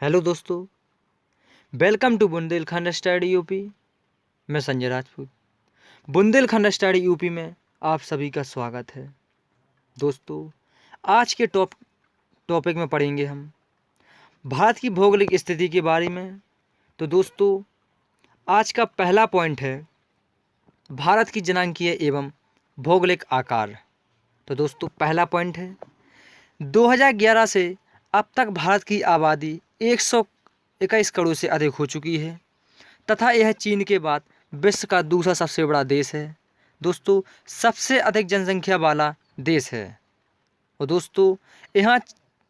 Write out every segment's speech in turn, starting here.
Hello दोस्तों, welcome to Bundelkhand study UP. मैं Sanjay Rajput. Bundelkhand study UP में आप सभी का स्वागत है। दोस्तों, आज के टॉपिक में पढ़ेंगे हम भारत की भौगोलिक स्थिति के बारे में। तो दोस्तों, आज का पहला पॉइंट है भारत की जनांकीय एवं भौगोलिक आकार। तो दोस्तों, पहला पॉइंट है 2011 से अब तक भारत की आबादी 121 करोड़ से अधिक हो चुकी है तथा यह चीन के बाद विश्व का दूसरा सबसे बड़ा देश है। दोस्तों, सबसे अधिक जनसंख्या वाला देश है। और दोस्तों, यहाँ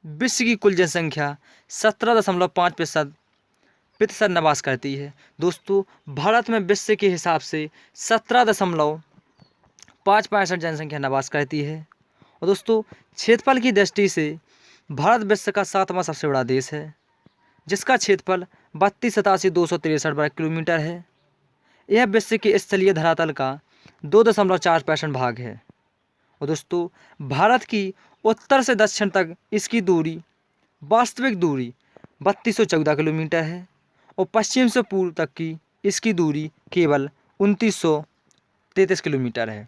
विश्व की कुल जनसंख्या 17.5% निवास करती है। दोस्तों, भारत में विश्व के हिसाब से 17.5% जनसंख्या निवास करती है। और दोस्तों, क्षेत्रफल की दृष्टि से भारत विश्व का 7वां सबसे बड़ा देश है, जिसका क्षेत्रफल 32,87,263 वर्ग किलोमीटर है। यह विश्व के स्थलीय धरातल का 2.4% भाग है। और दोस्तों, भारत की उत्तर से दक्षिण तक इसकी दूरी वास्तविक दूरी 3214 किलोमीटर है और पश्चिम से पूर्व तक की इसकी दूरी केवल 2933 किलोमीटर है।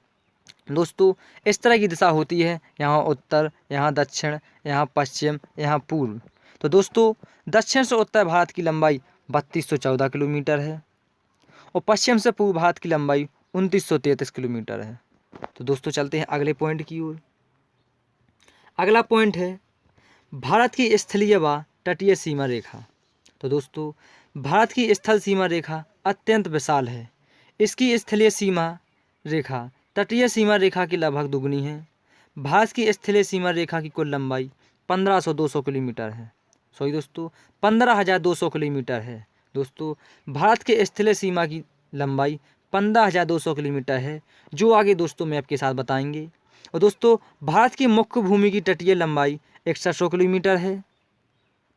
दोस्तों, इस तरह की दिशा होती है, यहाँ उत्तर, यहाँ दक्षिण, यहाँ पश्चिम, यहाँ पूर्व। तो दोस्तों, दक्षिण से उत्तर भारत की लंबाई 3214 किलोमीटर है और पश्चिम से पूर्व भारत की लंबाई 2933 किलोमीटर है। तो दोस्तों, चलते हैं अगले पॉइंट की ओर। अगला पॉइंट है भारत की स्थलीय व तटीय सीमा रेखा। तो दोस्तों, भारत की स्थल सीमा रेखा अत्यंत विशाल है। इसकी स्थलीय सीमा रेखा तटीय सीमा रेखा की लगभग दुगनी है। भारत की स्थलीय सीमा रेखा की कुल लंबाई 1500 किलोमीटर है। सॉरी दोस्तों, 15,200 किलोमीटर है। दोस्तों, भारत के स्थलीय सीमा की लंबाई 15,200 किलोमीटर है, जो आगे दोस्तों मैप के साथ बताएंगे। और दोस्तों, भारत की मुख्य भूमि की तटीय लंबाई 6100 किलोमीटर है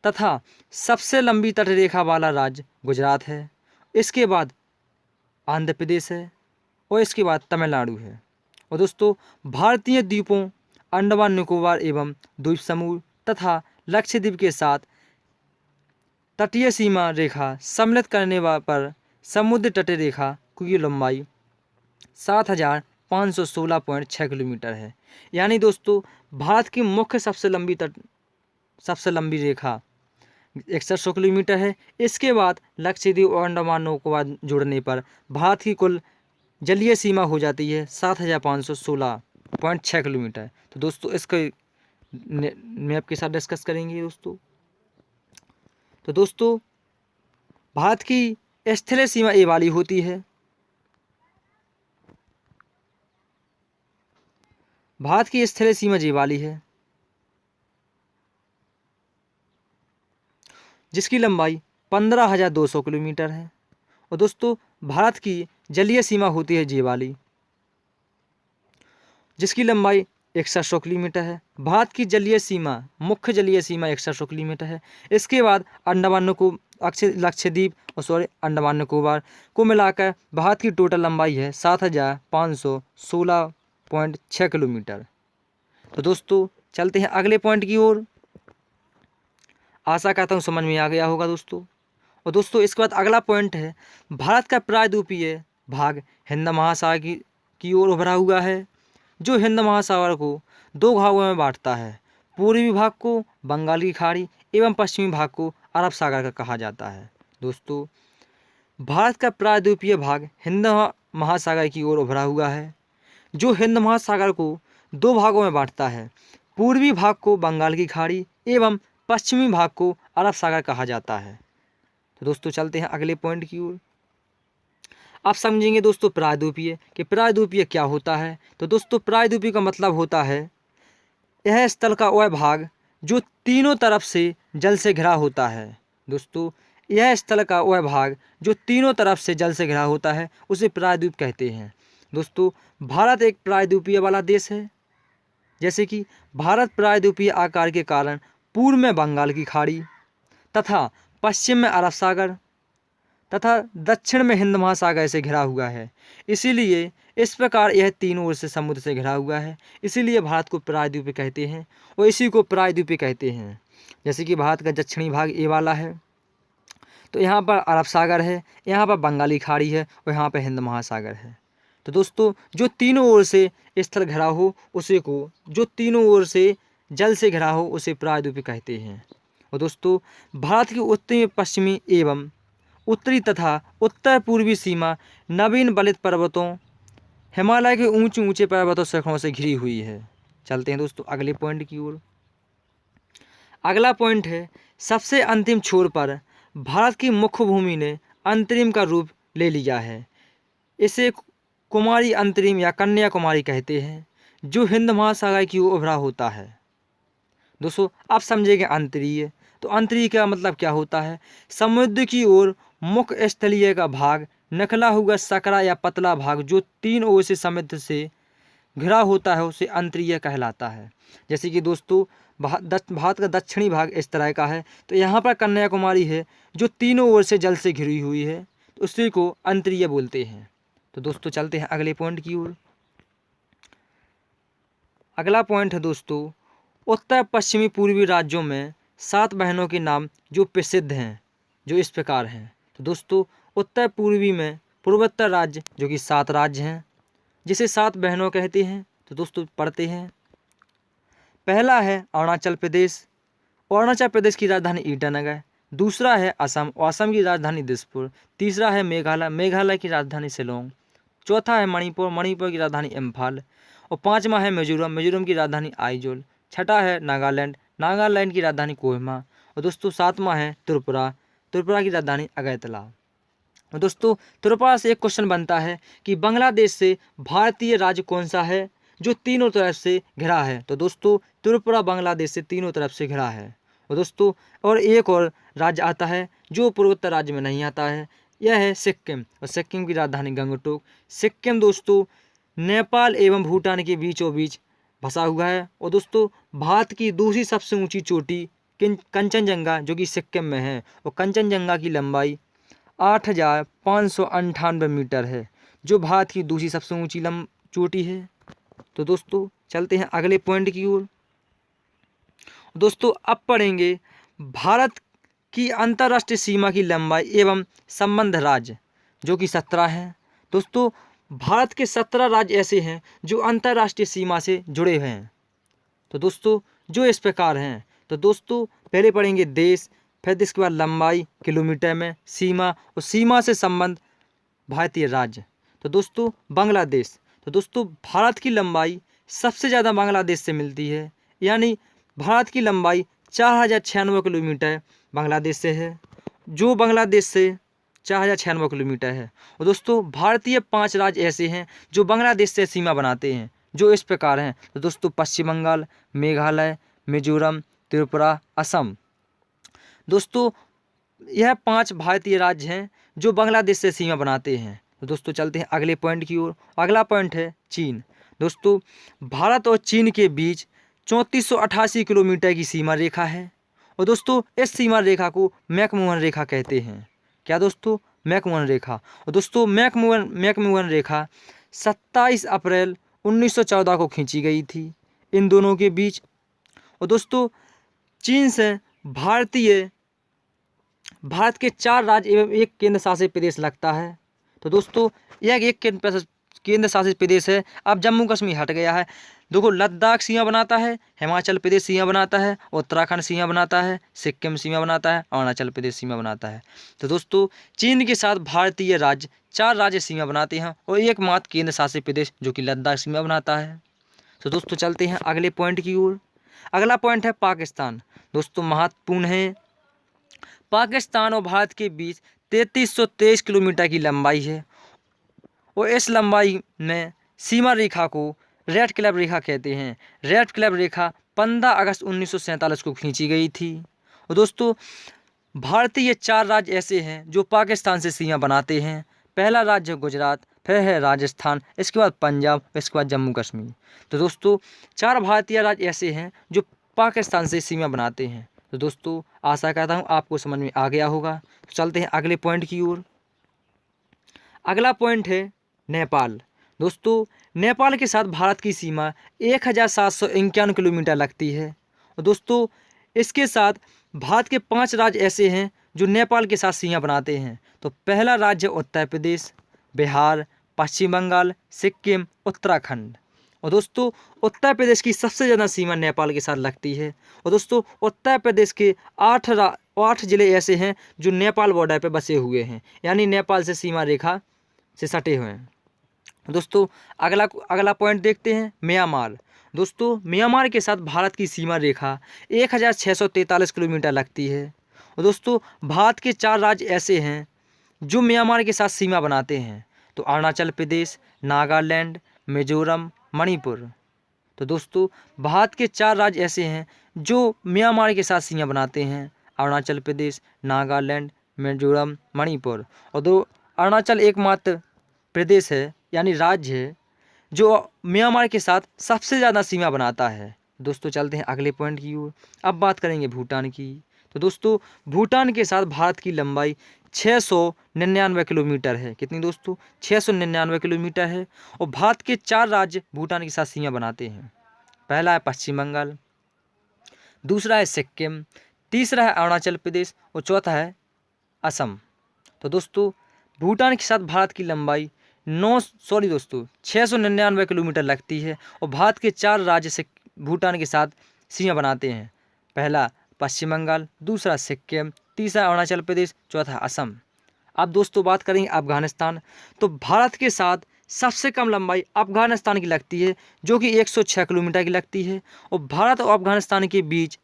तथा सबसे लंबी तटरेखा वाला राज्य गुजरात है। इसके बाद आंध्र प्रदेश है और इसके बाद तमिलनाडु है। और दोस्तों, भारतीय द्वीपों अंडमान निकोबार एवं द्वीप समूह तथा लक्षद्वीप के साथ तटीय सीमा रेखा सम्मिलित करने पर समुद्र तटीय रेखा की लंबाई 7516.6 किलोमीटर है। यानी दोस्तों, भारत की मुख्य सबसे लंबी रेखा 6100 किलोमीटर है। इसके बाद लक्षद्वीप और अंडमान निकोबार जोड़ने पर भारत की कुल जलीय सीमा हो जाती है 7516.6 किलोमीटर। तो दोस्तों, इसको मैप के साथ डिस्कस करेंगे दोस्तों। तो दोस्तों, भारत की स्थलीय सीमा ये वाली होती है। भारत की स्थलीय सीमा ये वाली है, जिसकी लंबाई 15,200 किलोमीटर है। और दोस्तों, भारत की जलीय सीमा होती है ये वाली, जिसकी लंबाई 6100 किलोमीटर है। भारत की जलीय सीमा, मुख्य जलीय सीमा 6100 किलोमीटर है। इसके बाद लक्षद्वीप और अंडमान निकोबार को मिलाकर भारत की टोटल लंबाई है 7516.6 किलोमीटर। तो दोस्तों, चलते हैं अगले पॉइंट की ओर। आशा करता हूँ समझ में आ गया होगा दोस्तों। और दोस्तों, इसके बाद अगला पॉइंट है भारत का प्रायद्वीपीय भाग हिंद महासागर की ओर उभरा हुआ है, जो हिंद महासागर को दो भागों में बांटता है। पूर्वी भाग को बंगाल की खाड़ी एवं पश्चिमी भाग को अरब सागर का कहा जाता है। दोस्तों, भारत का प्रायद्वीपीय भाग हिंद महासागर की ओर उभरा हुआ है, जो हिंद महासागर को दो भागों में बांटता है। पूर्वी भाग को बंगाल की खाड़ी एवं पश्चिमी भाग को अरब सागर कहा जाता है। तो दोस्तों, चलते हैं अगले पॉइंट की ओर। आप समझेंगे दोस्तों प्रायद्वीपीय कि प्रायद्वीपीय क्या होता है। तो दोस्तों, प्रायद्वीपीय का मतलब होता है यह स्थल का वह भाग जो तीनों तरफ से जल से घिरा होता है। दोस्तों, यह स्थल का वह भाग जो तीनों तरफ से जल से घिरा होता है, उसे प्रायद्वीप कहते हैं। दोस्तों, भारत एक प्रायद्वीपीय वाला देश है। जैसे कि भारत प्रायद्वीपीय आकार के कारण पूर्व में बंगाल की खाड़ी तथा पश्चिम में अरब सागर तथा दक्षिण में हिंद महासागर से घिरा हुआ है। इसीलिए इस प्रकार यह तीनों ओर से समुद्र से घिरा हुआ है। इसीलिए भारत को प्रायद्वीपीय कहते हैं और इसी को प्रायद्वीपीय कहते हैं। जैसे कि भारत का दक्षिणी भाग ये वाला है, तो यहाँ पर अरब सागर है, यहाँ पर बंगाली खाड़ी है और यहाँ पर हिंद महासागर है। तो दोस्तों जो तीनों ओर से स्थल घिरा हो उसे को, जो तीनों ओर से जल से घिरा हो उसे प्रायद्वीप कहते हैं। और दोस्तों भारत की उत्तरी पश्चिमी एवं उत्तरी तथा उत्तर पूर्वी सीमा नवीन बलित पर्वतों, हिमालय के ऊंचे ऊंचे पर्वतों शिखरों से घिरी हुई है। चलते हैं दोस्तों अगले पॉइंट की ओर। अगला पॉइंट है, सबसे अंतिम छोर पर भारत की मुख्य भूमि ने अंतरिम का रूप ले लिया है। इसे कुमारी अंतरिम या कन्याकुमारी कहते हैं, जो हिंद महासागर की ओर उभरा होता है। दोस्तों आप समझेंगे अंतरीय, तो अंतरीय का मतलब क्या होता है? समुद्र की ओर मुख्य स्थलीय का भाग, निकला हुआ सकरा या पतला भाग जो तीन ओर से समुद्र से घिरा होता है उसे अंतरीय कहलाता है। जैसे कि दोस्तों भारत का दक्षिणी भाग इस तरह का है, तो यहाँ पर कन्याकुमारी है जो तीनों ओर से जल से घिरी हुई है, तो उसी को अंतरीय बोलते हैं। तो दोस्तों चलते हैं अगले पॉइंट की ओर। अगला पॉइंट है दोस्तों, उत्तर पश्चिमी पूर्वी राज्यों में 7 बहनों के नाम जो प्रसिद्ध हैं, जो इस प्रकार हैं। तो दोस्तों उत्तर पूर्वी में पूर्वोत्तर राज्य जो कि 7 राज्य हैं, जिसे 7 बहनों कहते हैं। तो दोस्तों पढ़ते हैं। पहला है अरुणाचल प्रदेश, अरुणाचल प्रदेश की राजधानी ईटानगर। दूसरा है असम, असम की राजधानी दिसपुर। तीसरा है मेघालय, मेघालय की राजधानी शिलोंग। चौथा है मणिपुर, मणिपुर की राजधानी इम्फाल। और पाँचवा है मिजोरम, मिजोरम की राजधानी आइजोल। छठा है नागालैंड, नागालैंड की राजधानी कोहिमा। और दोस्तों 7वां है त्रिपुरा, त्रिपुरा की राजधानी अगरतला। और दोस्तों त्रिपुरा से एक क्वेश्चन बनता है कि बांग्लादेश से भारतीय राज्य कौन सा है जो तीनों तरफ से घिरा है? तो दोस्तों त्रिपुरा बांग्लादेश से तीनों तरफ से घिरा है। और दोस्तों और एक और राज्य आता है जो पूर्वोत्तर राज्य में नहीं आता है, यह है सिक्किम, और सिक्किम की राजधानी गंगटोक। सिक्किम दोस्तों नेपाल एवं भूटान के बीचों बीच बसा हुआ है। और दोस्तों भारत की दूसरी सबसे ऊंची चोटी कंचनजंगा जो कि सिक्किम में है, और कंचनजंगा की लंबाई 8,598 मीटर है, जो भारत की दूसरी सबसे ऊंची चोटी है। तो दोस्तों चलते हैं अगले पॉइंट की ओर। दोस्तों अब पढ़ेंगे भारत की अंतर्राष्ट्रीय सीमा की लंबाई एवं संबंध राज्य जो कि 17 हैं। दोस्तों भारत के 17 राज्य ऐसे हैं जो अंतर्राष्ट्रीय सीमा से जुड़े हुए हैं। तो दोस्तों जो इस प्रकार हैं। तो दोस्तों पहले पढ़ेंगे देश, फिर इसके बाद लंबाई किलोमीटर में, सीमा और सीमा से संबंध भारतीय राज्य। तो दोस्तों बांग्लादेश, तो दोस्तों भारत की लंबाई सबसे ज़्यादा बांग्लादेश से मिलती है, यानी भारत की लंबाई 4096 किलोमीटर बांग्लादेश से है, जो बांग्लादेश से 4096 किलोमीटर है। और दोस्तों भारतीय 5 राज्य ऐसे हैं जो बांग्लादेश से सीमा बनाते हैं, जो इस प्रकार हैं। तो दोस्तों पश्चिम बंगाल, मेघालय, मिजोरम, त्रिपुरा, असम। दोस्तों यह 5 भारतीय राज्य हैं जो बांग्लादेश से सीमा बनाते हैं। तो दोस्तों चलते हैं अगले पॉइंट की ओर। अगला पॉइंट है चीन। दोस्तों भारत और चीन के बीच 3488 किलोमीटर की सीमा रेखा है, और दोस्तों इस सीमा रेखा को मैकमोहन रेखा कहते हैं। क्या दोस्तों? मैकमोहन रेखा। और दोस्तों मैकमोहन रेखा 27 अप्रैल 1914 को खींची गई थी इन दोनों के बीच। और दोस्तों चीन से भारत के 4 राज्य एवं 1 केंद्र शासित प्रदेश लगता है। तो दोस्तों यह एक केंद्र शासित प्रदेश है। अब जम्मू कश्मीर हट गया है। देखो लद्दाख सीमा बनाता है, हिमाचल प्रदेश सीमा बनाता है, उत्तराखंड सीमा बनाता है, सिक्किम सीमा बनाता है, अरुणाचल प्रदेश सीमा बनाता है। तो दोस्तों चीन के साथ भारतीय राज्य 4 राज्य सीमा बनाते हैं और एकमात्र केंद्र शासित प्रदेश जो कि लद्दाख सीमा बनाता है। तो दोस्तों चलते हैं अगले पॉइंट की ओर। अगला पॉइंट है पाकिस्तान। दोस्तों महत्वपूर्ण है। पाकिस्तान और भारत के बीच 3323 किलोमीटर की लंबाई है, और इस लंबाई में सीमा रेखा को रेड क्लिफ रेखा कहते हैं। रेड क्लिफ रेखा 15 अगस्त 1947 को खींची गई थी। और दोस्तों भारतीय 4 राज्य ऐसे हैं जो पाकिस्तान से सीमा बनाते हैं। पहला राज्य गुजरात, फिर है राजस्थान, इसके बाद पंजाब, इसके बाद जम्मू कश्मीर। तो दोस्तों 4 भारतीय राज्य ऐसे हैं जो पाकिस्तान से सीमा बनाते हैं। तो दोस्तों आशा करता हूँ आपको समझ में आ गया होगा। तो चलते हैं अगले पॉइंट की ओर। अगला पॉइंट है नेपाल। दोस्तों नेपाल के साथ भारत की सीमा 1751 किलोमीटर लगती है। और दोस्तों इसके साथ भारत के 5 राज्य ऐसे हैं जो नेपाल के साथ सीमा बनाते हैं। तो पहला राज्य उत्तर प्रदेश, बिहार, पश्चिम बंगाल, सिक्किम, उत्तराखंड। और दोस्तों उत्तर प्रदेश की सबसे ज़्यादा सीमा नेपाल के साथ लगती है। और दोस्तों उत्तर प्रदेश के 8 जिले ऐसे हैं जो नेपाल बॉर्डर पर बसे हुए हैं, यानी नेपाल से सीमा रेखा से सटे हुए हैं। दोस्तों अगला पॉइंट देखते हैं, म्यांमार। दोस्तों म्यांमार के साथ भारत की सीमा रेखा 1643 किलोमीटर लगती है। और दोस्तों भारत के 4 राज्य ऐसे हैं जो म्यांमार के साथ सीमा बनाते हैं। तो अरुणाचल प्रदेश, नागालैंड, मिजोरम, मणिपुर। तो दोस्तों भारत के 4 राज्य ऐसे हैं जो म्यांमार के साथ सीमा बनाते हैं, अरुणाचल प्रदेश, नागालैंड, मिजोरम, मणिपुर। और अरुणाचल एकमात्र प्रदेश है यानी राज्य है जो म्यांमार के साथ सबसे ज़्यादा सीमा बनाता है। दोस्तों चलते हैं अगले पॉइंट की ओर। अब बात करेंगे भूटान की। तो दोस्तों भूटान के साथ भारत की लंबाई 699 किलोमीटर है। कितनी दोस्तों? 699 किलोमीटर है। और भारत के 4 राज्य भूटान के साथ सीमा बनाते हैं। पहला है पश्चिम बंगाल, दूसरा है सिक्किम, तीसरा है अरुणाचल प्रदेश और चौथा है असम। तो दोस्तों भूटान के साथ भारत की लंबाई 699 किलोमीटर लगती है। और भारत के 4 राज्य से भूटान के साथ सीमा बनाते हैं। पहला पश्चिम बंगाल, दूसरा सिक्किम, तीसरा अरुणाचल प्रदेश, चौथा असम। अब दोस्तों बात करेंगे अफगानिस्तान। तो भारत के साथ सबसे कम लंबाई अफगानिस्तान की लगती है जो कि 106 किलोमीटर की लगती है। और भारत और अफगानिस्तान के बीच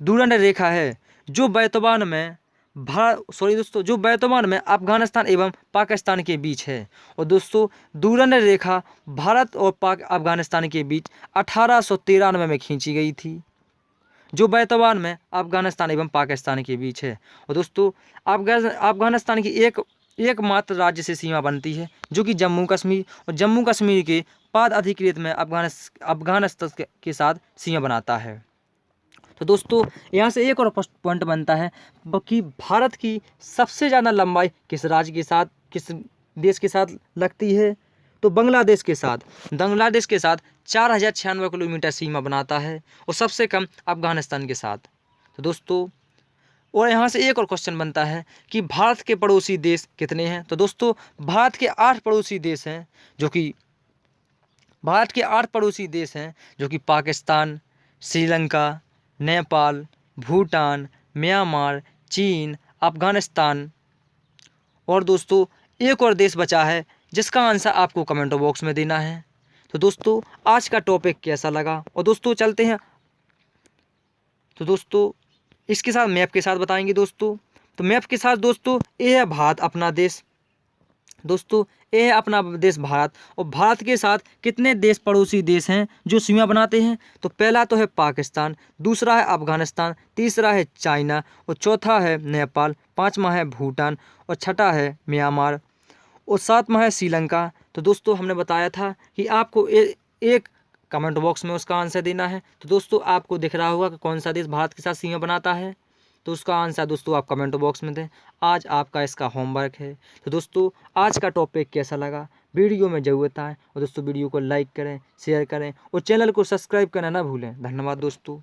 डुरंड रेखा है जो वर्तमान में जो वर्तमान में अफगानिस्तान एवं पाकिस्तान के बीच है। और दोस्तों डुरंड रेखा भारत और अफगानिस्तान के बीच 1893 में खींची गई थी, जो वर्तमान में अफगानिस्तान एवं पाकिस्तान के बीच है। और दोस्तों अफगानिस्तान की एकमात्र राज्य से सीमा बनती है जो कि जम्मू कश्मीर, और जम्मू कश्मीर के पाद अधिकृत में अफगानिस्तान के साथ सीमा बनाता है। तो दोस्तों यहाँ से एक और पॉइंट बनता है कि भारत की सबसे ज़्यादा लंबाई किस राज्य के साथ, किस देश के साथ लगती है? तो बांग्लादेश के साथ। बांग्लादेश के साथ 4096 किलोमीटर सीमा बनाता है और सबसे कम अफगानिस्तान के साथ। तो दोस्तों और यहाँ से एक और क्वेश्चन बनता है कि भारत के पड़ोसी देश कितने हैं? तो दोस्तों भारत के 8 पड़ोसी देश हैं जो कि पाकिस्तान, श्रीलंका, नेपाल, भूटान, म्यांमार, चीन, अफगानिस्तान। और दोस्तों एक और देश बचा है जिसका आंसर आपको कमेंट बॉक्स में देना है। तो दोस्तों आज का टॉपिक कैसा लगा? और दोस्तों चलते हैं, तो दोस्तों इसके साथ मैप के साथ बताएंगे दोस्तों। तो मैप के साथ दोस्तों ये है भारत अपना देश। दोस्तों ये है अपना देश भारत। और भारत के साथ कितने देश पड़ोसी देश हैं जो सीमा बनाते हैं? तो पहला तो है पाकिस्तान, दूसरा है अफगानिस्तान, तीसरा है चाइना और चौथा है नेपाल, पाँचवा है भूटान और छठा है म्यांमार और सातवां है श्रीलंका। तो दोस्तों हमने बताया था कि आपको एक कमेंट बॉक्स में उसका आंसर देना है। तो दोस्तों आपको दिख रहा होगा कि कौन सा देश भारत के साथ सीमा बनाता है, तो उसका आंसर दोस्तों आप कमेंट बॉक्स में दें। आज आपका इसका होमवर्क है। तो दोस्तों आज का टॉपिक कैसा लगा वीडियो में ज़रूर बताएं। और दोस्तों वीडियो को लाइक करें, शेयर करें और चैनल को सब्सक्राइब करना ना भूलें। धन्यवाद दोस्तों।